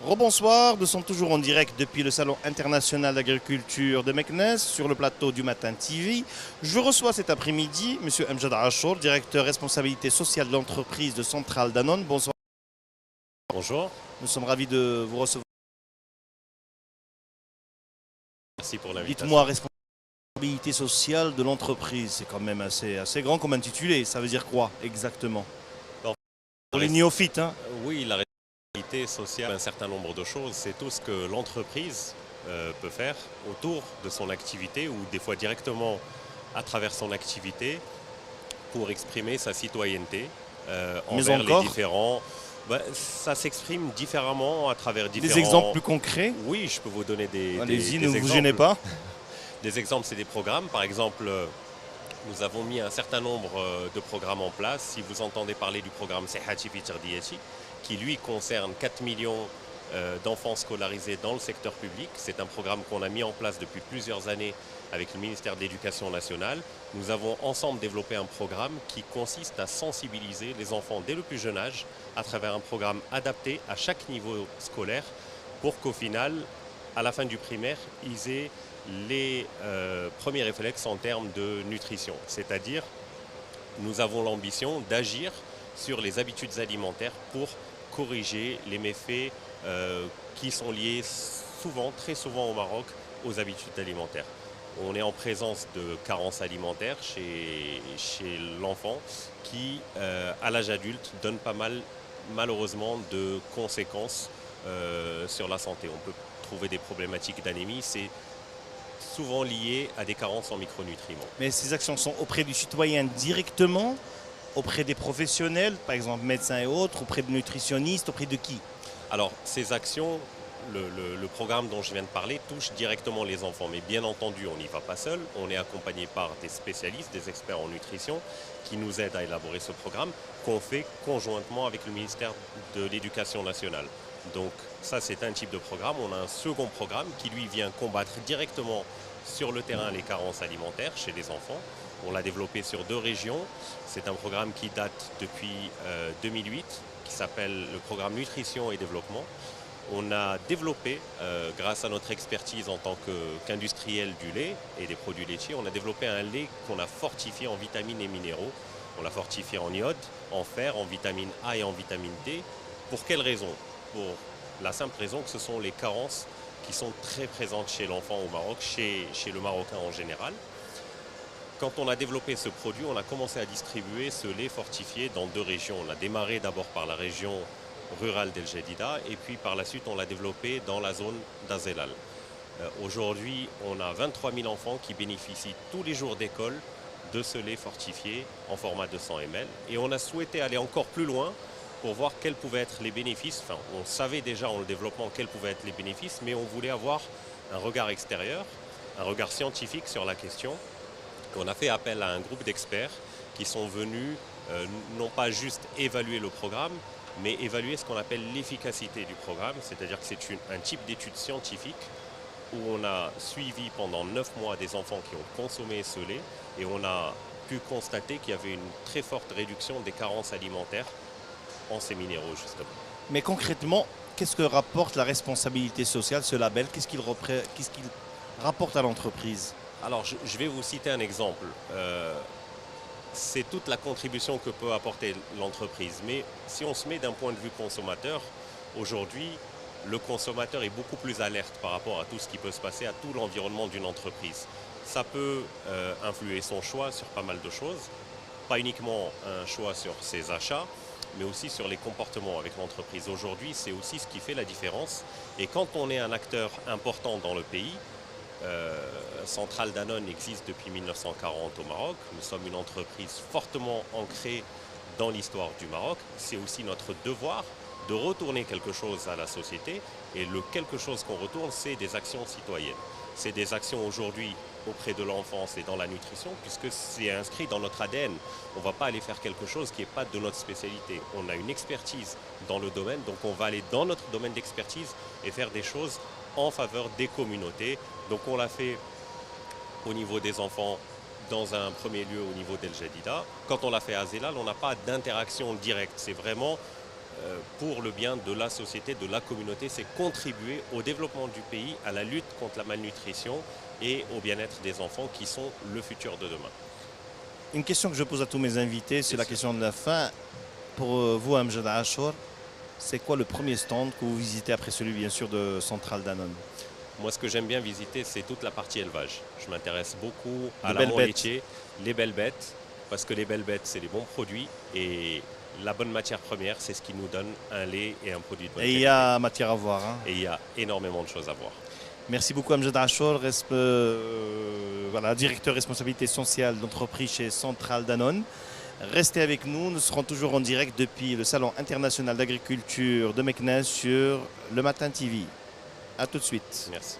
Rebonsoir, nous sommes toujours en direct depuis le Salon international d'agriculture de Meknès sur le plateau du Matin TV. Je reçois cet après-midi M. Amjad Achour, directeur responsabilité sociale de l'entreprise de Centrale Danone. Bonsoir. Bonjour. Nous sommes ravis de vous recevoir. Merci pour l'invitation. Dites-moi, responsabilité sociale de l'entreprise, c'est quand même assez grand comme intitulé. Ça veut dire quoi exactement? Pour les néophytes, hein. Oui, la responsabilité sociale, un certain nombre de choses, c'est tout ce que l'entreprise peut faire autour de son activité ou des fois directement à travers son activité pour exprimer sa citoyenneté envers les différents. Ça s'exprime différemment à travers différents... Des exemples plus concrets? Oui, je peux vous donner des Allez-y, ne exemples. vous gênez pas. Des exemples, c'est des programmes. Par exemple, nous avons mis un certain nombre de programmes en place. Si vous entendez parler du programme Sehati fi Tardiyati, qui lui concerne 4 millions d'enfants scolarisés dans le secteur public. C'est un programme qu'on a mis en place depuis plusieurs années avec le ministère de l'Éducation nationale. Nous avons ensemble développé un programme qui consiste à sensibiliser les enfants dès le plus jeune âge à travers un programme adapté à chaque niveau scolaire pour qu'au final, à la fin du primaire, ils aient les premiers réflexes en termes de nutrition. C'est-à-dire, nous avons l'ambition d'agir sur les habitudes alimentaires pour corriger les méfaits qui sont liés souvent, très souvent au Maroc, aux habitudes alimentaires. On est en présence de carences alimentaires chez l'enfant qui, à l'âge adulte, donne pas mal, malheureusement, de conséquences sur la santé. On peut trouver des problématiques d'anémie, c'est souvent lié à des carences en micronutriments. Mais ces actions sont auprès du citoyen directement, auprès des professionnels, par exemple médecins et autres, auprès de nutritionnistes, auprès de qui? Alors, ces actions, le programme dont je viens de parler touche directement les enfants. Mais bien entendu, on n'y va pas seul. On est accompagné par des spécialistes, des experts en nutrition qui nous aident à élaborer ce programme qu'on fait conjointement avec le ministère de l'Éducation nationale. Donc ça, c'est un type de programme. On a un second programme qui, lui, vient combattre directement sur le terrain les carences alimentaires chez les enfants. On l'a développé sur 2 régions. C'est un programme qui date depuis 2008, qui s'appelle le programme Nutrition et Développement. On a développé, grâce à notre expertise en tant qu'industriel du lait et des produits laitiers, on a développé un lait qu'on a fortifié en vitamines et minéraux. On l'a fortifié en iode, en fer, en vitamine A et en vitamine D. Pour quelle raison? Pour la simple raison que ce sont les carences qui sont très présentes chez l'enfant au Maroc, chez le Marocain en général. Quand on a développé ce produit, on a commencé à distribuer ce lait fortifié dans 2 régions. On a démarré d'abord par la région rurale d'El Jadida et puis par la suite on l'a développé dans la zone d'Azelal. Aujourd'hui, on a 23 000 enfants qui bénéficient tous les jours d'école de ce lait fortifié en format 200 ml et on a souhaité aller encore plus loin pour voir quels pouvaient être les bénéfices. Enfin, on savait déjà en le développement quels pouvaient être les bénéfices, mais on voulait avoir un regard extérieur, un regard scientifique sur la question. On a fait appel à un groupe d'experts qui sont venus non pas juste évaluer le programme, mais évaluer ce qu'on appelle l'efficacité du programme, c'est-à-dire que c'est un type d'étude scientifique où on a suivi pendant 9 mois des enfants qui ont consommé ce lait et on a pu constater qu'il y avait une très forte réduction des carences alimentaires en ces minéraux justement. Mais concrètement, qu'est-ce que rapporte la responsabilité sociale, ce label? Qu'est-ce qu'il rapporte à l'entreprise? Alors je vais vous citer un exemple. C'est toute la contribution que peut apporter l'entreprise. Mais si on se met d'un point de vue consommateur, aujourd'hui, le consommateur est beaucoup plus alerte par rapport à tout ce qui peut se passer, à tout l'environnement d'une entreprise. Ça peut influer son choix sur pas mal de choses, pas uniquement un choix sur ses achats, mais aussi sur les comportements avec l'entreprise. Aujourd'hui, c'est aussi ce qui fait la différence. Et quand on est un acteur important dans le pays, Centrale Danone existe depuis 1940 au Maroc. Nous sommes une entreprise fortement ancrée dans l'histoire du Maroc. C'est aussi notre devoir de retourner quelque chose à la société. Et le quelque chose qu'on retourne, c'est des actions citoyennes. C'est des actions aujourd'hui auprès de l'enfance et dans la nutrition, puisque c'est inscrit dans notre ADN. On ne va pas aller faire quelque chose qui n'est pas de notre spécialité. On a une expertise dans le domaine, donc on va aller dans notre domaine d'expertise et faire des choses en faveur des communautés. Donc on l'a fait au niveau des enfants dans un premier lieu au niveau d'El Jadida. Quand on l'a fait à Zelal, on n'a pas d'interaction directe. C'est vraiment pour le bien de la société, de la communauté. C'est contribuer au développement du pays, à la lutte contre la malnutrition et au bien-être des enfants qui sont le futur de demain. Une question que je pose à tous mes invités, c'est la question de la fin. Pour vous, Amjad Achour, c'est quoi le premier stand que vous visitez après celui, bien sûr, de Centrale Danone? Moi, ce que j'aime bien visiter, c'est toute la partie élevage. Je m'intéresse beaucoup à De belles l'amont bêtes. laitier, les belles bêtes, parce que les belles bêtes, c'est les bons produits et la bonne matière première, c'est ce qui nous donne un lait et un produit de bonne Et il qualité. y a matière à voir. Hein. Et il y a énormément de choses à voir. Merci beaucoup, Amjad Achour, voilà, directeur responsabilité sociale d'entreprise chez Centrale Danone. Restez avec nous, nous serons toujours en direct depuis le Salon international d'agriculture de Meknès sur Le Matin TV. A tout de suite. Merci.